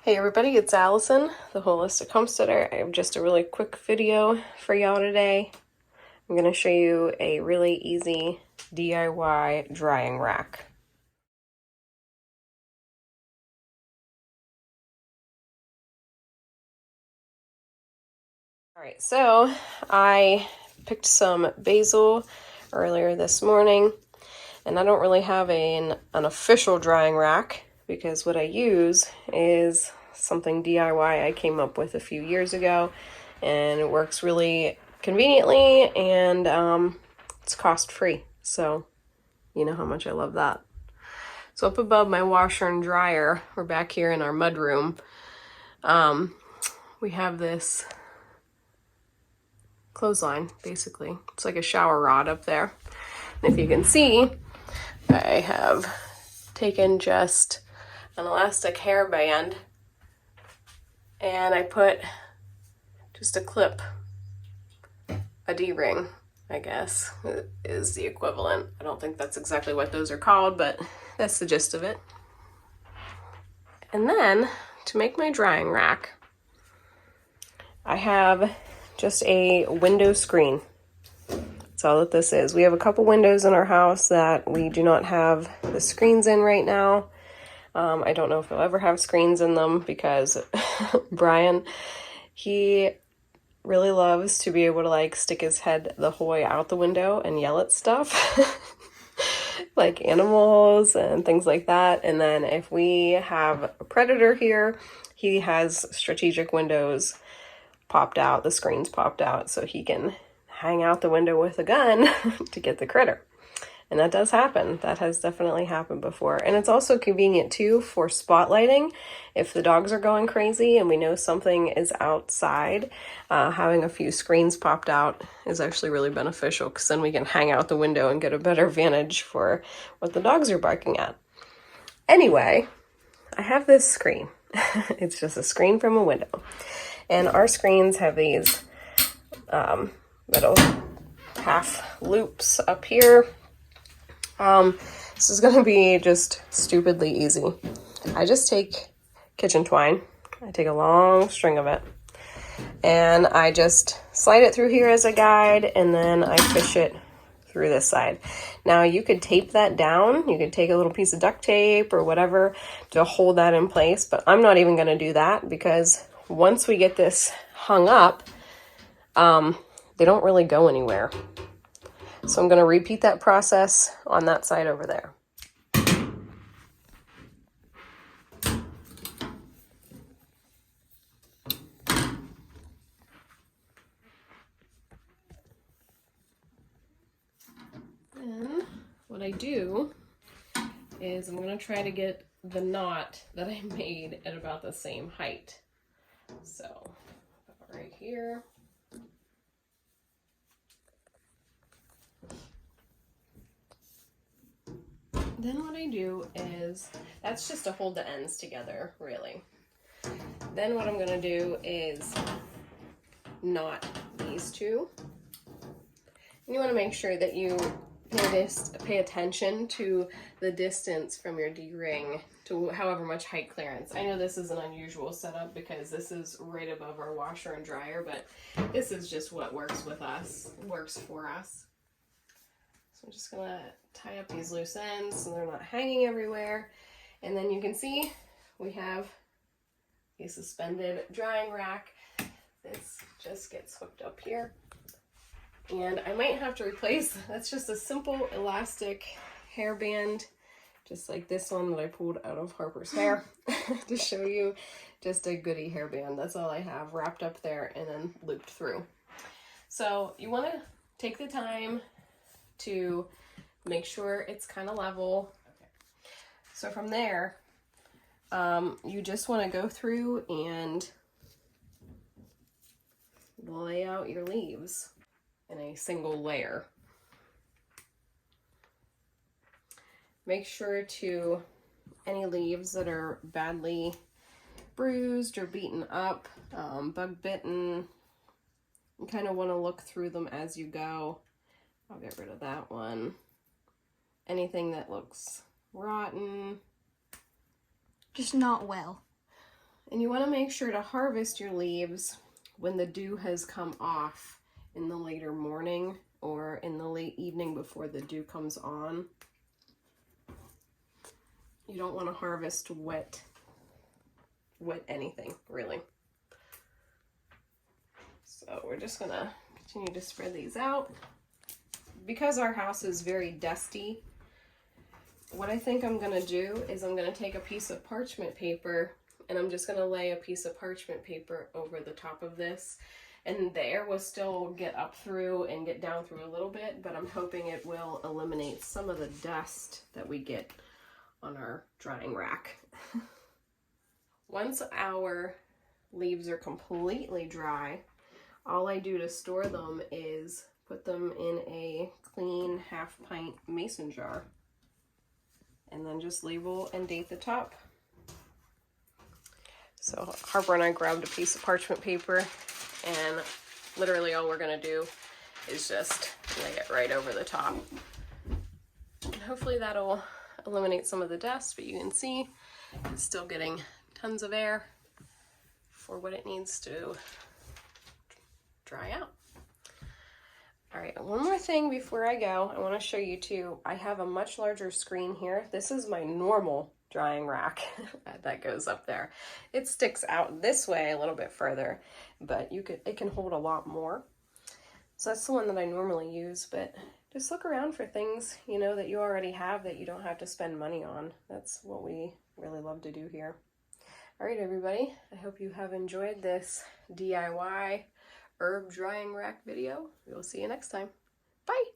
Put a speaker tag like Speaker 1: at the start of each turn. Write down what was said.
Speaker 1: Hey everybody, it's Allison, the Holistic Homesteader. I have just a really quick video for y'all today. I'm going to show you a really easy DIY drying rack. Alright, so I picked some basil earlier this morning, and I don't really have an official drying rack because what I use is something DIY I came up with a few years ago, and it works really conveniently and it's cost free, so you know how much I love that. So up above my washer and dryer, we're back here in our mud room, we have this clothesline, basically. It's like a shower rod up there. And if you can see, I have taken just an elastic hairband and I put just a clip, a D-ring, I guess, is the equivalent. I don't think that's exactly what those are called, but that's the gist of it. And then, to make my drying rack, I have just a window screen. That's all that this is. We have a couple windows in our house that we do not have the screens in right now. I don't know if we'll ever have screens in them because Brian, he really loves to be able to like stick his head the whole way out the window and yell at stuff like animals and things like that. And then if we have a predator here, he has strategic windows popped out, the screens popped out, so he can hang out the window with a gun to get the critter. And that does happen. That has definitely happened before. And it's also convenient too for spotlighting. If the dogs are going crazy and we know something is outside, having a few screens popped out is actually really beneficial because then we can hang out the window and get a better vantage for what the dogs are barking at. Anyway, I have this screen. It's just a screen from a window. And our screens have these little half loops up here. This is going to be just stupidly easy. I just take kitchen twine. I take a long string of it. And I just slide it through here as a guide, and then I fish it through this side. Now you could tape that down. You could take a little piece of duct tape or whatever to hold that in place, but I'm not even going to do that because once we get this hung up, they don't really go anywhere. So I'm going to repeat that process on that side over there. Then what I do is I'm going to try to get the knot that I made at about the same height. So right here. Then what I do is, that's just to hold the ends together, really. Then what I'm going to do is knot these two. And you want to make sure that you pay attention to the distance from your D-ring to however much height clearance. I know this is an unusual setup because this is right above our washer and dryer, but this is just what works for us. So I'm just going to tie up these loose ends so they're not hanging everywhere. And then you can see we have a suspended drying rack. This just gets hooked up here. And I might have to replace, that's just a simple elastic hairband, just like this one that I pulled out of Harper's hair to show you, just a goodie hairband. That's all I have wrapped up there and then looped through. So you want to take the time to make sure it's kind of level. Okay. So from there, you just want to go through and lay out your leaves in a single layer. Make sure to, any leaves that are badly bruised or beaten up, bug bitten, you kind of want to look through them as you go. I'll get rid of that one. Anything that looks rotten.
Speaker 2: Just not well.
Speaker 1: And you want to make sure to harvest your leaves when the dew has come off in the later morning or in the late evening before the dew comes on. You don't want to harvest wet anything, really. So we're just gonna continue to spread these out. Because our house is very dusty, what I think I'm gonna do is I'm gonna take a piece of parchment paper and I'm just gonna lay a piece of parchment paper over the top of this, and the air will still get up through and get down through a little bit, but I'm hoping it will eliminate some of the dust that we get on our drying rack. Once our leaves are completely dry, all I do to store them is put them in a clean half-pint mason jar and then just label and date the top. So Harper and I grabbed a piece of parchment paper, and literally all we're gonna do is just lay it right over the top. And hopefully that'll eliminate some of the dust, but you can see it's still getting tons of air for what it needs to dry out. All right, one more thing before I go, I want to show you too. I have a much larger screen here. This is my normal drying rack that goes up there. It sticks out this way a little bit further, but it can hold a lot more. So that's the one that I normally use, but just look around for things, you know, that you already have that you don't have to spend money on. That's what we really love to do here. All right, everybody, I hope you have enjoyed this DIY herb drying rack video. We will see you next time. Bye.